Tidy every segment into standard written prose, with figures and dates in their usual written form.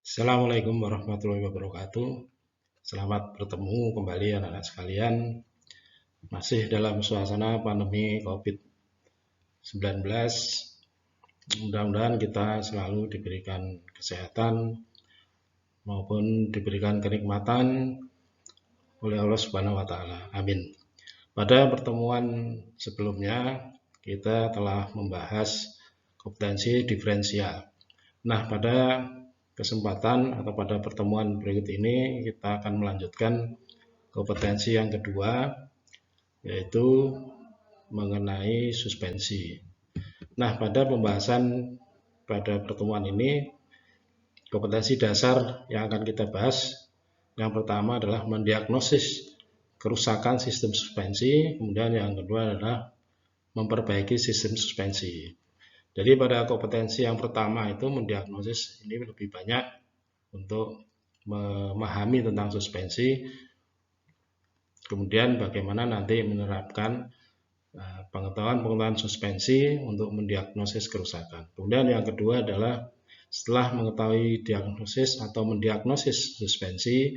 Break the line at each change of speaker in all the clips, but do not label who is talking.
Assalamualaikum warahmatullahi wabarakatuh. Selamat bertemu kembali anak-anak sekalian. Masih dalam suasana pandemi COVID-19. Mudah-mudahan kita selalu diberikan kesehatan maupun diberikan kenikmatan oleh Allah Subhanahu wa taala. Amin. Pada pertemuan sebelumnya kita telah membahas kompetensi diferensial. Nah, pada kesempatan atau pada pertemuan berikut ini kita akan melanjutkan kompetensi yang kedua, yaitu mengenai suspensi. Nah, pada pembahasan pada pertemuan ini, kompetensi dasar yang akan kita bahas yang pertama adalah mendiagnosis kerusakan sistem suspensi, kemudian yang kedua adalah memperbaiki sistem suspensi. Jadi pada kompetensi yang pertama itu mendiagnosis ini lebih banyak untuk memahami tentang suspensi, kemudian bagaimana nanti menerapkan pengetahuan suspensi untuk mendiagnosis kerusakan. Kemudian yang kedua adalah setelah mengetahui diagnosis atau mendiagnosis suspensi,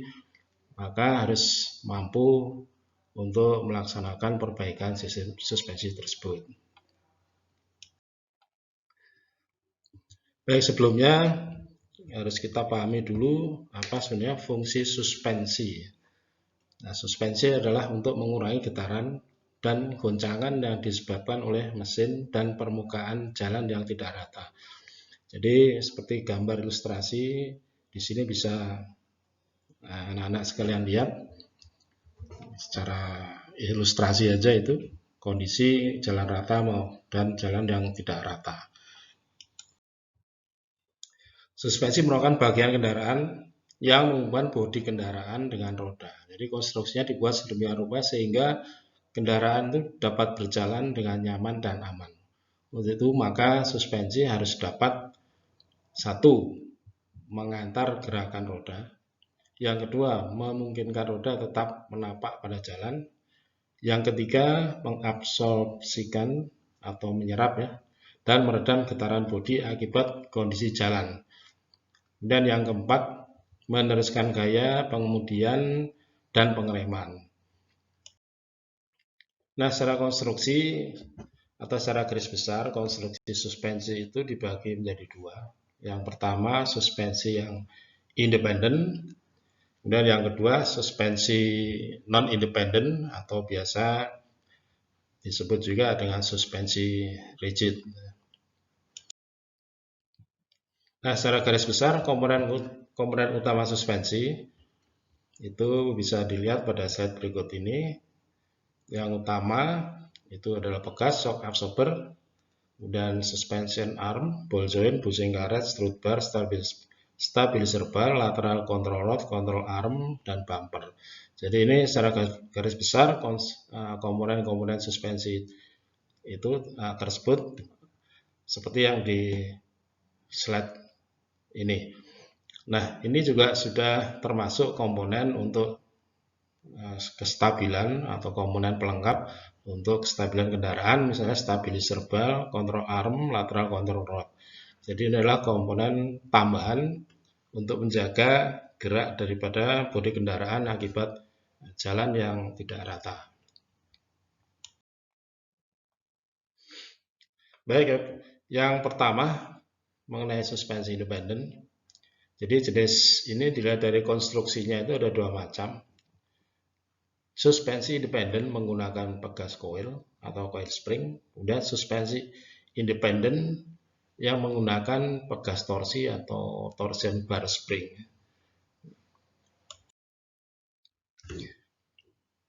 maka harus mampu untuk melaksanakan perbaikan sistem suspensi tersebut. Baik, sebelumnya harus kita pahami dulu apa sebenarnya fungsi suspensi. Nah, suspensi adalah untuk mengurangi getaran dan goncangan yang disebabkan oleh mesin dan permukaan jalan yang tidak rata. Jadi seperti gambar ilustrasi di sini bisa anak-anak sekalian lihat secara ilustrasi aja itu kondisi jalan rata dan jalan yang tidak rata. Suspensi merupakan bagian kendaraan yang menghubungkan bodi kendaraan dengan roda. Jadi konstruksinya dibuat sedemikian rupa sehingga kendaraan itu dapat berjalan dengan nyaman dan aman. Untuk itu maka suspensi harus dapat satu, mengantar gerakan roda. Yang kedua, memungkinkan roda tetap menapak pada jalan. Yang ketiga, mengabsorpsikan atau menyerap dan meredam getaran bodi akibat kondisi jalan. Dan yang keempat, meneruskan gaya pengemudian dan pengereman. Nah, secara konstruksi atau secara garis besar, konstruksi suspensi itu dibagi menjadi dua. Yang pertama, suspensi yang independen. Kemudian yang kedua, suspensi non-independen atau biasa disebut juga dengan suspensi rigid. Nah, secara garis besar, komponen utama suspensi itu bisa dilihat pada slide berikut ini. Yang utama itu adalah pegas, shock absorber, kemudian suspension arm, ball joint, bushing karet, strut bar, stabilizer bar, lateral control rod, control arm, dan bumper. Jadi ini secara garis besar komponen-komponen suspensi itu tersebut seperti yang di slide ini. Nah, ini juga sudah termasuk komponen untuk kestabilan atau komponen pelengkap untuk kestabilan kendaraan, misalnya stabilizer bar, control arm, lateral control rod. Jadi ini adalah komponen tambahan untuk menjaga gerak daripada bodi kendaraan akibat jalan yang tidak rata. Baik, yang pertama mengenai suspensi independen. Jadi jenis ini dilihat dari konstruksinya itu ada dua macam. Suspensi independen menggunakan pegas coil atau coil spring, kemudian suspensi independen yang menggunakan pegas torsi atau torsion bar spring.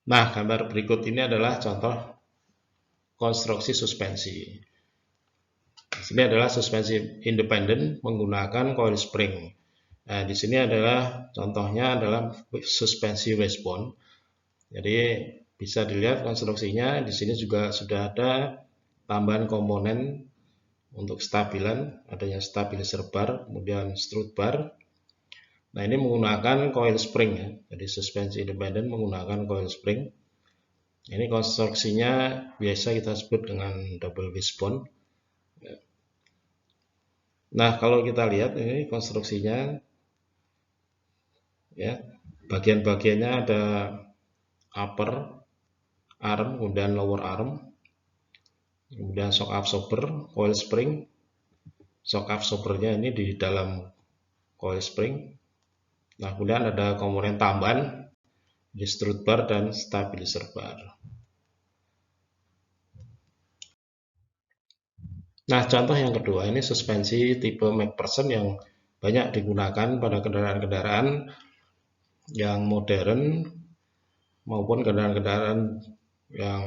Nah, gambar berikut ini adalah contoh konstruksi suspensi. Ini adalah suspensi independen menggunakan coil spring. Nah, di sini adalah contohnya adalah suspensi wishbone. Jadi bisa dilihat konstruksinya. Di sini juga sudah ada tambahan komponen untuk stabilan, adanya stabilizer bar, kemudian strut bar. Nah, ini menggunakan coil spring ya. Jadi suspensi independen menggunakan coil spring. Ini konstruksinya biasa kita sebut dengan double wishbone. Nah, kalau kita lihat ini konstruksinya Ya, bagian-bagiannya ada upper arm, kemudian lower arm, kemudian shock absorber, coil spring. Shock absorbernya ini di dalam coil spring. Nah, kemudian ada komponen tambahan di strut bar dan stabilizer bar. Nah, contoh yang kedua ini suspensi tipe McPherson yang banyak digunakan pada kendaraan-kendaraan yang modern maupun kendaraan-kendaraan yang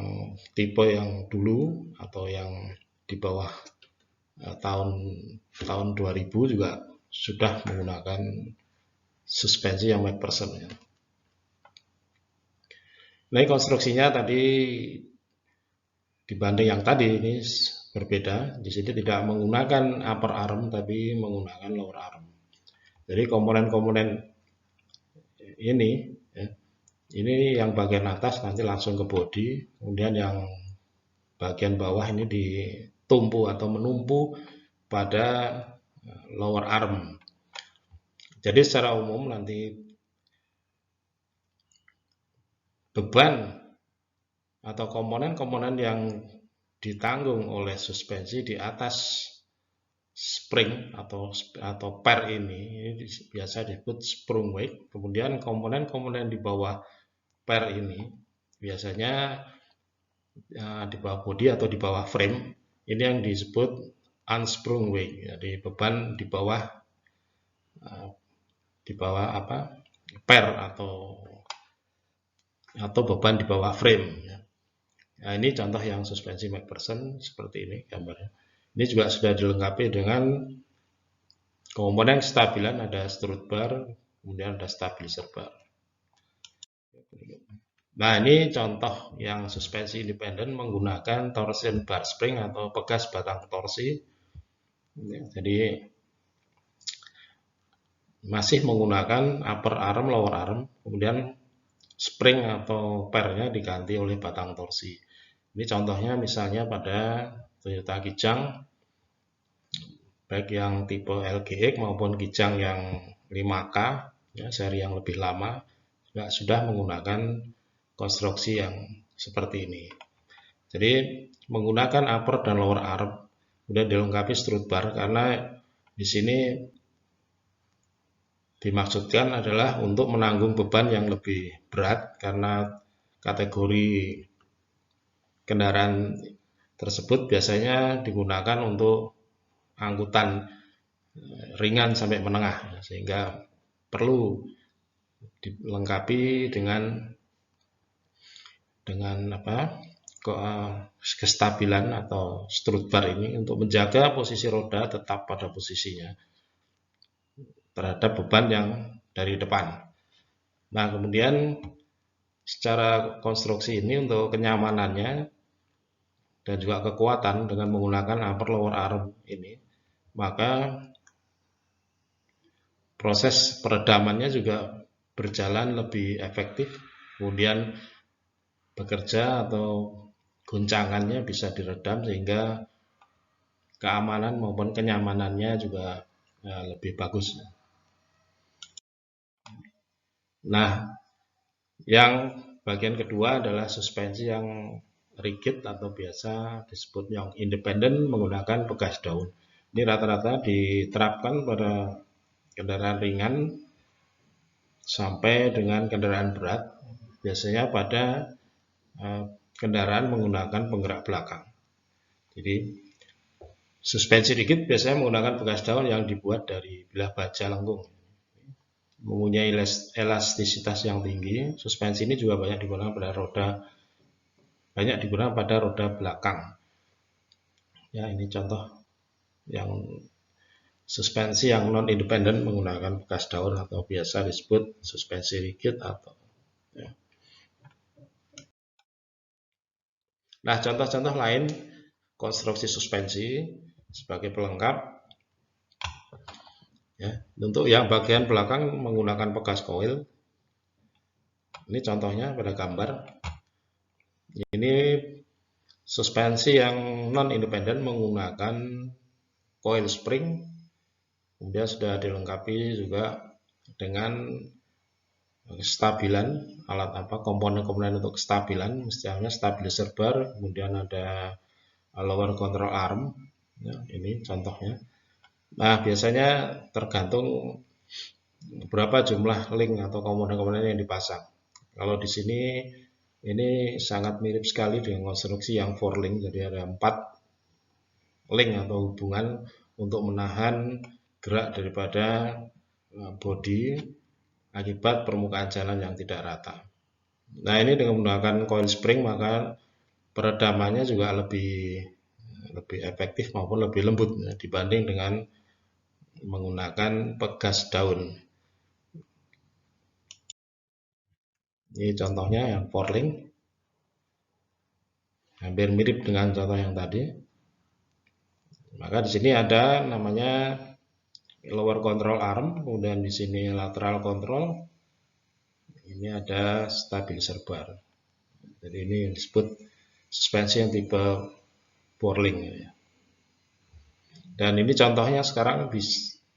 tipe yang dulu atau yang di bawah tahun 2000 juga sudah menggunakan suspensi yang McPherson. Nah, konstruksinya tadi dibanding yang tadi ini berbeda. Di sini tidak menggunakan upper arm tapi menggunakan lower arm. Jadi komponen-komponen ini ya, ini yang bagian atas nanti langsung ke bodi, kemudian yang bagian bawah ini ditumpu atau menumpu pada lower arm. Jadi secara umum nanti beban atau komponen-komponen yang ditanggung oleh suspensi di atas spring atau per ini biasa disebut sprung weight. Kemudian komponen-komponen di bawah per ini biasanya di bawah bodi atau di bawah frame ini yang disebut unsprung weight. Jadi beban di bawah apa per atau beban di bawah frame. Nah, ini contoh yang suspensi McPherson seperti ini gambarnya. Ini juga sudah dilengkapi dengan komponen stabilan, ada strut bar, kemudian ada stabilizer bar. Nah, ini contoh yang suspensi independen menggunakan torsion bar spring atau pegas batang torsi. Jadi masih menggunakan upper arm, lower arm, kemudian spring atau pernya diganti oleh batang torsi. Ini contohnya misalnya pada Toyota Kijang, baik yang tipe LGX maupun Kijang yang 5K, ya, seri yang lebih lama, juga sudah menggunakan konstruksi yang seperti ini. Jadi menggunakan upper dan lower arm, sudah dilengkapi strut bar karena di sini dimaksudkan adalah untuk menanggung beban yang lebih berat karena kategori kendaraan tersebut biasanya digunakan untuk angkutan ringan sampai menengah, sehingga perlu dilengkapi dengan kestabilan atau strut bar ini untuk menjaga posisi roda tetap pada posisinya terhadap beban yang dari depan. Nah, kemudian secara konstruksi ini untuk kenyamanannya dan juga kekuatan dengan menggunakan upper lower arm ini, maka proses peredamannya juga berjalan lebih efektif, kemudian bekerja atau guncangannya bisa diredam sehingga keamanan maupun kenyamanannya juga lebih bagus. Nah, yang bagian kedua adalah suspensi yang rigid atau biasa disebut yang independen menggunakan pegas daun. Ini rata-rata diterapkan pada kendaraan ringan sampai dengan kendaraan berat, biasanya pada kendaraan menggunakan penggerak belakang. Jadi suspensi rigid biasanya menggunakan pegas daun yang dibuat dari bilah baja lengkung, mempunyai elastisitas yang tinggi. Suspensi ini juga banyak digunakan pada roda belakang. Ya, ini contoh yang suspensi yang non independen menggunakan pegas daun atau biasa disebut suspensi rigid atau ya. Nah, contoh-contoh lain konstruksi suspensi sebagai pelengkap. Ya, untuk yang bagian belakang menggunakan pegas coil. Ini contohnya pada gambar. Ini suspensi yang non independen menggunakan coil spring, kemudian sudah dilengkapi juga dengan kestabilan, alat komponen-komponen untuk kestabilan, misalnya stabilizer bar, kemudian ada lower control arm, ya, ini contohnya. Nah, biasanya tergantung berapa jumlah link atau komponen-komponen yang dipasang. Kalau di sini ini sangat mirip sekali dengan konstruksi yang 4 link, jadi ada 4 link atau hubungan untuk menahan gerak daripada bodi akibat permukaan jalan yang tidak rata. Nah, ini dengan menggunakan coil spring maka peredamannya juga lebih efektif maupun lebih lembut ya, dibanding dengan menggunakan pegas daun. Ini contohnya yang 4 link, hampir mirip dengan contoh yang tadi. Maka di sini ada namanya lower control arm, kemudian di sini lateral control, ini ada stabilizer bar. Jadi ini disebut suspensi yang tipe 4 link ya. Dan ini contohnya sekarang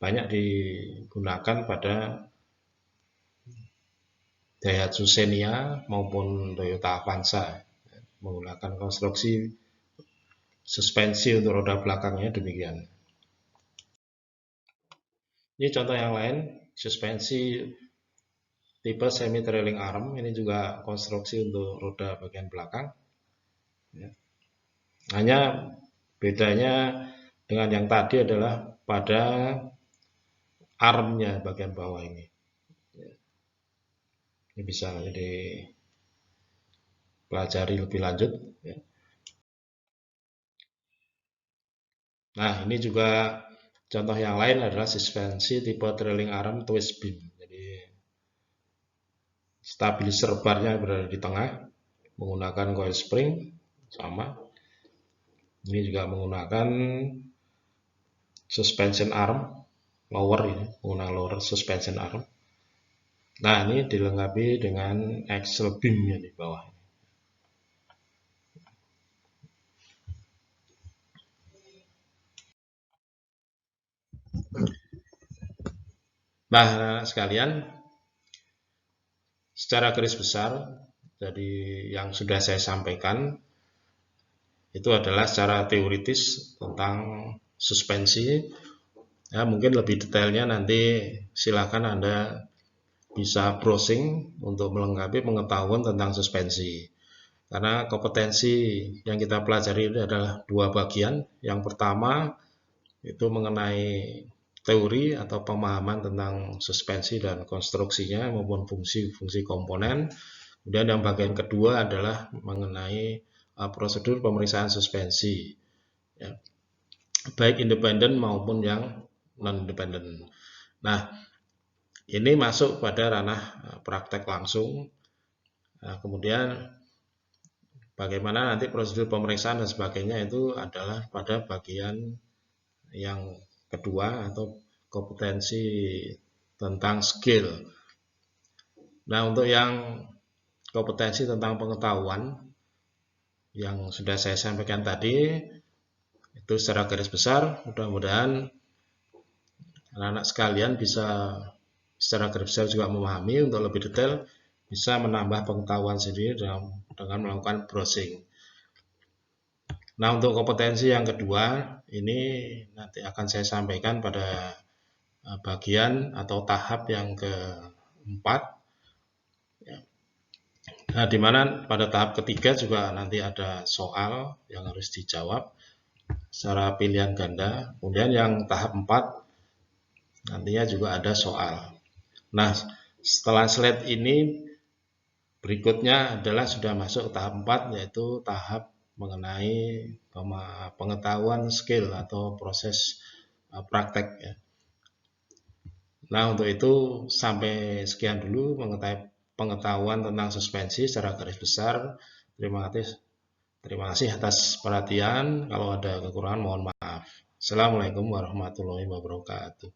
banyak digunakan pada Daihatsu Xenia maupun Toyota Avanza, menggunakan konstruksi suspensi untuk roda belakangnya demikian. Ini contoh yang lain, suspensi tipe semi trailing arm, ini juga konstruksi untuk roda bagian belakang. Hanya bedanya dengan yang tadi adalah pada armnya bagian bawah ini. Ini bisa dipelajari lebih lanjut. Nah, ini juga contoh yang lain adalah suspensi tipe trailing arm twist beam. Jadi stabilizer barnya berada di tengah menggunakan coil spring sama. Ini juga menggunakan suspension arm lower ini, menggunakan lower suspension arm. Nah, ini dilengkapi dengan axle beam-nya di bawah. Nah, sekalian, secara garis besar, jadi yang sudah saya sampaikan itu adalah secara teoritis tentang suspensi. Ya, mungkin lebih detailnya nanti silakan Anda bisa browsing untuk melengkapi pengetahuan tentang suspensi. Karena kompetensi yang kita pelajari ini adalah 2 bagian. Yang pertama itu mengenai teori atau pemahaman tentang suspensi dan konstruksinya maupun fungsi-fungsi komponen. Kemudian yang bagian kedua adalah mengenai prosedur pemeriksaan suspensi, ya, baik independen maupun yang non-independen. Nah, ini masuk pada ranah praktek langsung. Nah, kemudian bagaimana nanti prosedur pemeriksaan dan sebagainya itu adalah pada bagian yang kedua atau kompetensi tentang skill. Nah, untuk yang kompetensi tentang pengetahuan yang sudah saya sampaikan tadi itu secara garis besar, mudah-mudahan anak-anak sekalian bisa secara garis besar juga memahami. Untuk lebih detail bisa menambah pengetahuan sendiri dengan melakukan browsing. Nah, untuk kompetensi yang kedua ini nanti akan saya sampaikan pada bagian atau tahap yang keempat. Nah, di mana pada tahap ketiga juga nanti ada soal yang harus dijawab secara pilihan ganda. Kemudian yang tahap 4 nantinya juga ada soal. Nah, setelah slide ini berikutnya adalah sudah masuk tahap 4, yaitu tahap mengenai pengetahuan skill atau proses praktek ya. Nah, untuk itu sampai sekian dulu pengetahuan tentang suspensi secara garis besar. Terima kasih atas perhatian. Kalau ada kekurangan mohon maaf. Assalamualaikum warahmatullahi wabarakatuh.